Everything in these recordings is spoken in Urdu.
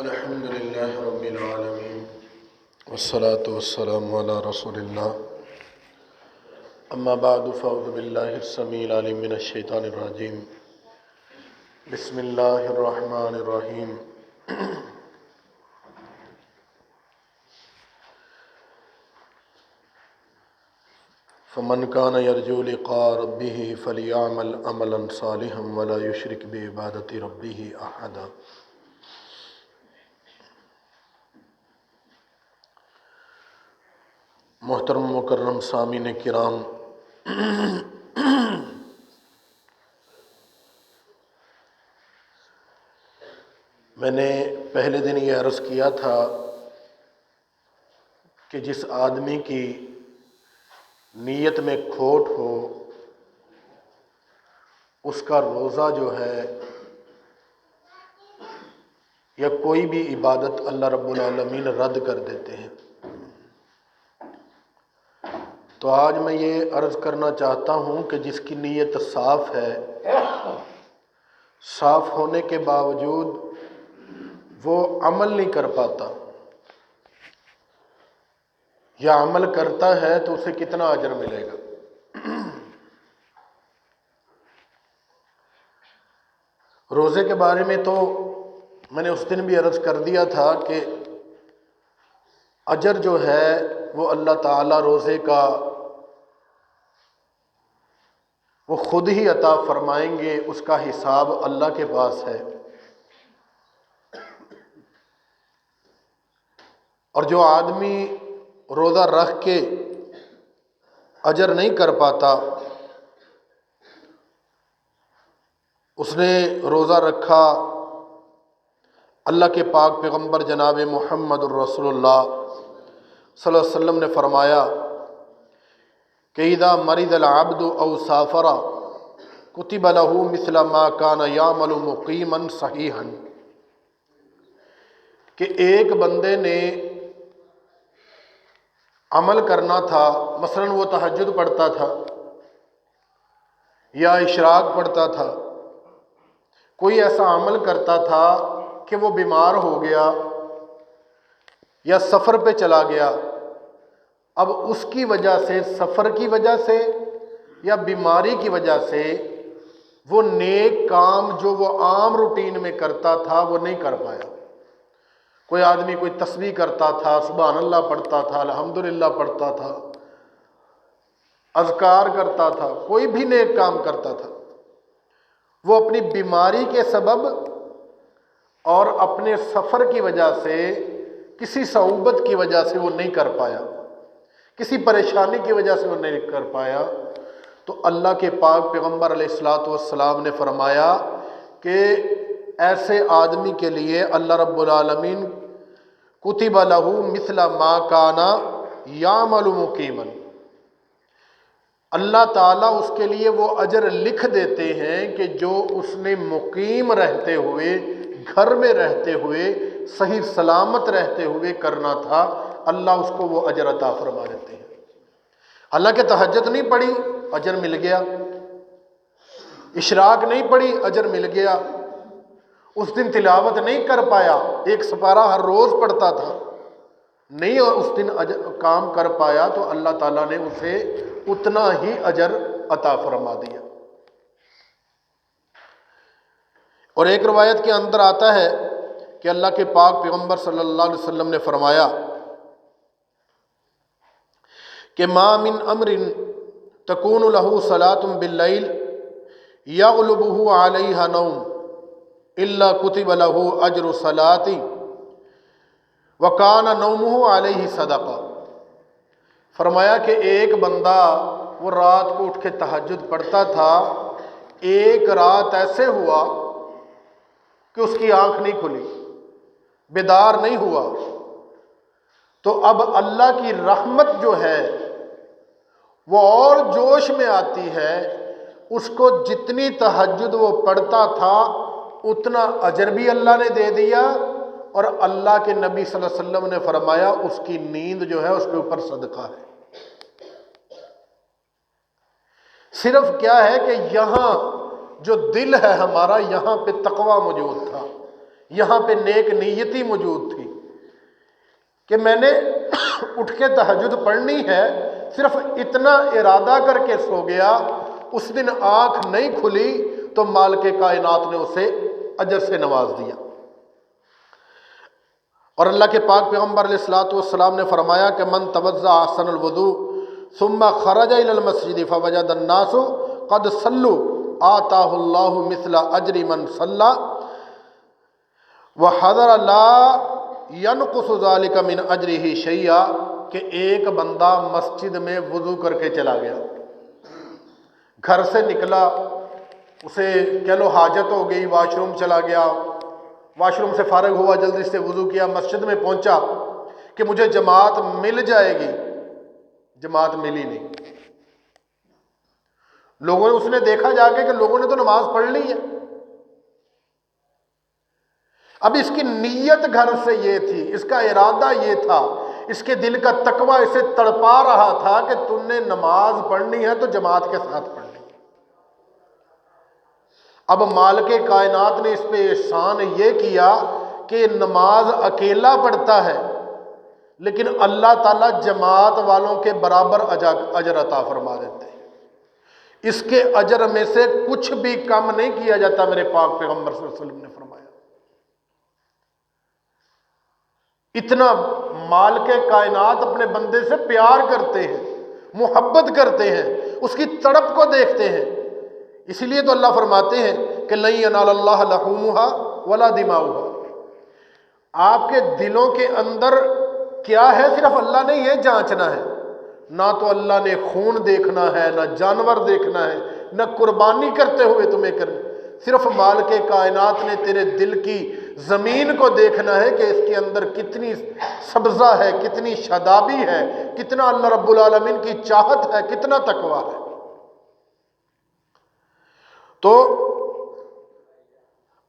الحمد للہ رب العالمین والصلاة والسلام علی رسول اللہ اما بعد فاعوذ باللہ السمیع العلیم من الشیطان الرجیم بسم اللہ الرحمن الرحیم فمن کان یرجو لقاء ربہ فلیعمل عملا صالحا ولا یشرک بعبادۃ ربہ احدا۔ محترم مکرم سامعین کرام، میں نے پہلے دن یہ عرض کیا تھا کہ جس آدمی کی نیت میں کھوٹ ہو اس کا روزہ جو ہے یا کوئی بھی عبادت اللہ رب العالمین رد کر دیتے ہیں۔ تو آج میں یہ عرض کرنا چاہتا ہوں کہ جس کی نیت صاف ہے، صاف ہونے کے باوجود وہ عمل نہیں کر پاتا یا عمل کرتا ہے تو اسے کتنا اجر ملے گا۔ روزے کے بارے میں تو میں نے اس دن بھی عرض کر دیا تھا کہ اجر جو ہے وہ اللہ تعالیٰ روزے کا وہ خود ہی عطا فرمائیں گے، اس کا حساب اللہ کے پاس ہے۔ اور جو آدمی روزہ رکھ کے اجر نہیں کر پاتا، اس نے روزہ رکھا، اللہ کے پاک پیغمبر جناب محمد الرسول اللہ صلی اللہ علیہ وسلم نے فرمایا کہ اذا مرض العبد او سافر کتب له مثل ما كان يعمل مقیما صحیحا، کہ ایک بندے نے عمل کرنا تھا، مثلا وہ تہجد پڑھتا تھا یا اشراق پڑھتا تھا، کوئی ایسا عمل کرتا تھا کہ وہ بیمار ہو گیا یا سفر پہ چلا گیا، اب اس کی وجہ سے، سفر کی وجہ سے یا بیماری کی وجہ سے وہ نیک کام جو وہ عام روٹین میں کرتا تھا وہ نہیں کر پایا۔ کوئی آدمی کوئی تسبیح کرتا تھا، سبحان اللہ پڑھتا تھا، الحمدللہ پڑھتا تھا، اذکار کرتا تھا، کوئی بھی نیک کام کرتا تھا، وہ اپنی بیماری کے سبب اور اپنے سفر کی وجہ سے، کسی صعوبت کی وجہ سے وہ نہیں کر پایا، کسی پریشانی کی وجہ سے وہ نہیں کر پایا، تو اللہ کے پاک پیغمبر علیہ الصلوۃ والسلام نے فرمایا کہ ایسے آدمی کے لیے اللہ رب العالمین کتب لہ مثل ما کان یعمل مقیما، اللہ تعالیٰ اس کے لیے وہ اجر لکھ دیتے ہیں کہ جو اس نے مقیم رہتے ہوئے، گھر میں رہتے ہوئے، صحیح سلامت رہتے ہوئے کرنا تھا، اللہ اس کو وہ اجر عطا فرما دیتے ہیں۔ حالانکہ تہجد نہیں پڑھی، اجر مل گیا، اشراق نہیں پڑھی، اجر مل گیا، اس دن تلاوت نہیں کر پایا، ایک سپارہ ہر روز پڑھتا تھا، نہیں اس دن کام کر پایا، تو اللہ تعالیٰ نے اسے اتنا ہی اجر عطا فرما دیا۔ اور ایک روایت کے اندر آتا ہے کہ اللہ کے پاک پیغمبر صلی اللہ علیہ وسلم نے فرمایا کہ ما من امر تکون له صلاة باللیل یغلبہ علیہ نوم الا کتب له اجر صلاۃ وکان نومہ علیہ صدقہ۔ فرمایا کہ ایک بندہ وہ رات کو اٹھ کے تہجد پڑھتا تھا، ایک رات ایسے ہوا کہ اس کی آنکھ نہیں کھلی، بیدار نہیں ہوا، تو اب اللہ کی رحمت جو ہے وہ اور جوش میں آتی ہے، اس کو جتنی تہجد وہ پڑھتا تھا اتنا اجر بھی اللہ نے دے دیا، اور اللہ کے نبی صلی اللہ علیہ وسلم نے فرمایا اس کی نیند جو ہے اس کے اوپر صدقہ ہے۔ صرف کیا ہے کہ یہاں جو دل ہے ہمارا، یہاں پہ تقوی موجود تھا، یہاں پہ نیک نیتی موجود تھی کہ میں نے اٹھ کے تہجد پڑھنی ہے، صرف اتنا ارادہ کر کے سو گیا، اس دن آنکھ نہیں کھلی تو مالک کائنات نے اسے اجر سے نواز دیا۔ اور اللہ کے پاک پیغمبر علیہ الصلوۃ والسلام نے فرمایا کہ من توضأ احسن الوضوء ثم خرج الى المسجد فوجد الناس قد صلوا آتاه الله مثل اجر من صلى وحضر لا ينقص ذلك من اجره شيئا، کہ ایک بندہ مسجد میں وضو کر کے چلا گیا، گھر سے نکلا، اسے کہہ لو حاجت ہو گئی، واش روم چلا گیا، واش روم سے فارغ ہوا، جلدی سے وضو کیا، مسجد میں پہنچا کہ مجھے جماعت مل جائے گی، جماعت ملی نہیں۔ لوگوں نے، اس نے دیکھا جا کے کہ لوگوں نے تو نماز پڑھ لی ہے۔ اب اس کی نیت گھر سے یہ تھی، اس کا ارادہ یہ تھا، اس کے دل کا تقوی اسے تڑپا رہا تھا کہ تم نے نماز پڑھنی ہے تو جماعت کے ساتھ پڑھنی ہے۔ اب مالک کائنات نے اس پہ احسان یہ کیا کہ نماز اکیلا پڑھتا ہے لیکن اللہ تعالیٰ جماعت والوں کے برابر اجر عطا فرما دیتے ہیں، اس کے اجر میں سے کچھ بھی کم نہیں کیا جاتا، میرے پاک پیغمبر صلی اللہ علیہ وسلم نے فرمایا۔ اتنا مالک کائنات اپنے بندے سے پیار کرتے ہیں، محبت کرتے ہیں، اس کی تڑپ کو دیکھتے ہیں، اسی لیے تو اللہ فرماتے ہیں کہ لن ینال اللہ لحومها ولا دماؤها۔ آپ کے دلوں کے اندر کیا ہے صرف اللہ نے یہ جانچنا ہے، نہ تو اللہ نے خون دیکھنا ہے، نہ جانور دیکھنا ہے، نہ قربانی کرتے ہوئے تمہیں کرنا، صرف مالک کائنات نے تیرے دل کی زمین کو دیکھنا ہے کہ اس کے اندر کتنی سبزہ ہے، کتنی شادابی ہے، کتنا اللہ رب العالمین کی چاہت ہے، کتنا تقویٰ ہے۔ تو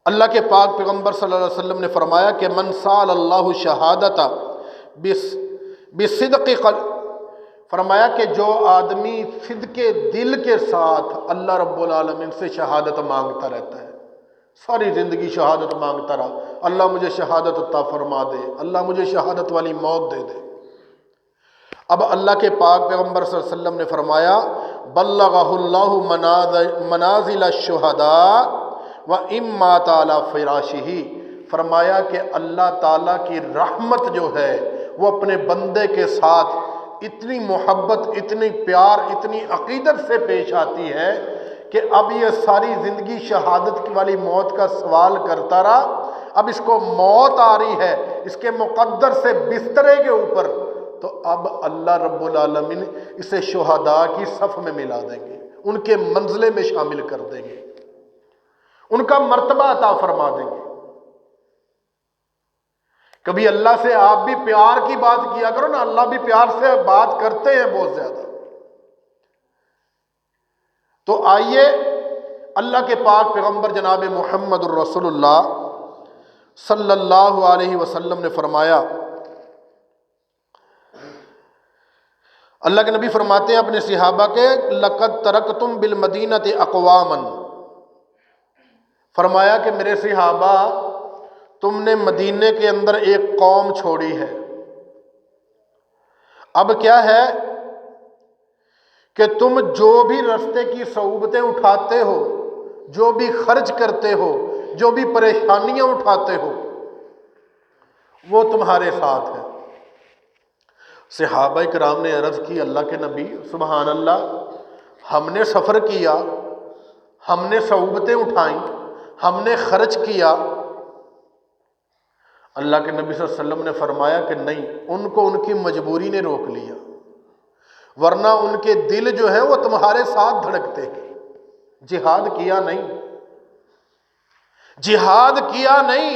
اللہ کے پاک پیغمبر صلی اللہ علیہ وسلم نے فرمایا کہ من سال اللہ شہادت بصدق قلب، فرمایا کہ جو آدمی صدق دل کے ساتھ اللہ رب العالمین سے شہادت مانگتا رہتا ہے، ساری زندگی شہادت مانگتا رہا، اللہ مجھے شہادت عطا فرما دے، اللہ مجھے شہادت والی موت دے دے۔ اب اللہ کے پاک پیغمبر صلی اللہ علیہ وسلم نے فرمایا بلغہ اللہ منازل الشہداء وَإِن مَاتَ عَلَى فِرَاشِهِ، فرمایا کہ اللہ تعالیٰ کی رحمت جو ہے وہ اپنے بندے کے ساتھ اتنی محبت، اتنی پیار، اتنی عقیدت سے پیش آتی ہے کہ اب یہ ساری زندگی شہادت والی موت کا سوال کرتا رہا، اب اس کو موت آ رہی ہے اس کے مقدر سے بسترے کے اوپر، تو اب اللہ رب العالمین اسے شہداء کی صف میں ملا دیں گے، ان کے منزلے میں شامل کر دیں گے، ان کا مرتبہ عطا فرما دیں گے۔ کبھی اللہ سے آپ بھی پیار کی بات کیا کرو نا، اللہ بھی پیار سے بات کرتے ہیں بہت زیادہ۔ تو آئیے اللہ کے پاک پیغمبر جناب محمد الرسول اللہ صلی اللہ علیہ وسلم نے فرمایا، اللہ کے نبی فرماتے ہیں اپنے صحابہ کے لقد ترکتم بالمدینۃ اقواما، فرمایا کہ میرے صحابہ تم نے مدینے کے اندر ایک قوم چھوڑی ہے۔ اب کیا ہے کہ تم جو بھی رستے کی صعوبتیں اٹھاتے ہو، جو بھی خرچ کرتے ہو، جو بھی پریشانیاں اٹھاتے ہو، وہ تمہارے ساتھ ہے۔ صحابہ کرام نے عرض کی اللہ کے نبی سبحان اللہ، ہم نے سفر کیا، ہم نے صعوبتیں اٹھائیں، ہم نے خرچ کیا۔ اللہ کے نبی صلی اللہ علیہ وسلم نے فرمایا کہ نہیں، ان کو ان کی مجبوری نے روک لیا، ورنہ ان کے دل جو ہیں وہ تمہارے ساتھ دھڑکتے ہیں۔ جہاد کیا نہیں، جہاد کیا نہیں،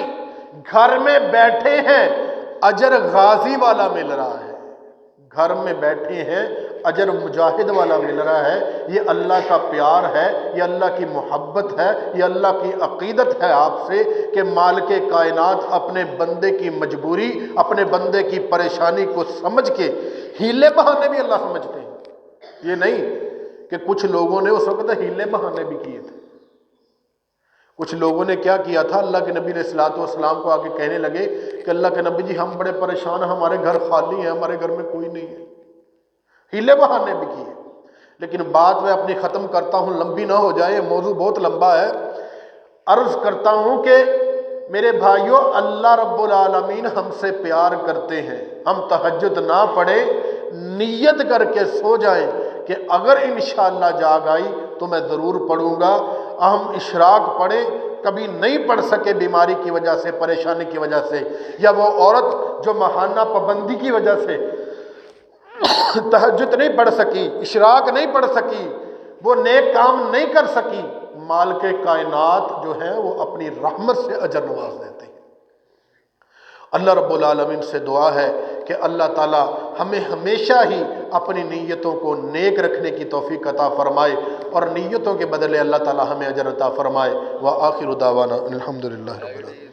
گھر میں بیٹھے ہیں اجر غازی والا مل رہا ہے، گھر میں بیٹھے ہیں اجر مجاہد والا مل رہا ہے۔ یہ اللہ کا پیار ہے، یہ اللہ کی محبت ہے، یہ اللہ کی عقیدت ہے آپ سے کہ مالک کائنات اپنے بندے کی مجبوری، اپنے بندے کی پریشانی کو سمجھ کے، ہیلے بہانے بھی اللہ سمجھتے ہیں، یہ نہیں کہ کچھ لوگوں نے اس وقت ہیلے بہانے بھی کیے تھے، کچھ لوگوں نے کیا کیا تھا، اللہ کے نبی علیہ الصلوۃ والسلام کو آگے کہنے لگے کہ اللہ کے نبی جی ہم بڑے پریشان ہیں، ہمارے گھر خالی ہیں، ہمارے گھر میں کوئی نہیں ہے، ہیلے بہانے بھی کیے۔ لیکن بات میں اپنی ختم کرتا ہوں، لمبی نہ ہو جائے، یہ موضوع بہت لمبا ہے۔ عرض کرتا ہوں کہ میرے بھائیوں، اللہ رب العالمین ہم سے پیار کرتے ہیں۔ ہم تہجد نہ پڑھیں، نیت کر کے سو جائیں کہ اگر انشاءاللہ جاگ آئی تو میں ضرور پڑھوں گا۔ ہم اشراق پڑھیں، کبھی نہیں پڑھ سکے بیماری کی وجہ سے، پریشانی کی وجہ سے، یا وہ عورت جو ماہانہ پابندی کی وجہ سے تہجد نہیں پڑھ سکی، اشراق نہیں پڑھ سکی، وہ نیک کام نہیں کر سکی، مالک کائنات جو ہے وہ اپنی رحمت سے اجر نواز دیتے ہیں۔ اللہ رب العالمین سے دعا ہے کہ اللہ تعالی ہمیں ہمیشہ ہی اپنی نیتوں کو نیک رکھنے کی توفیق عطا فرمائے، اور نیتوں کے بدلے اللہ تعالی ہمیں اجر عطا فرمائے۔ وآخر دعوانا الحمدللہ رب العالمین۔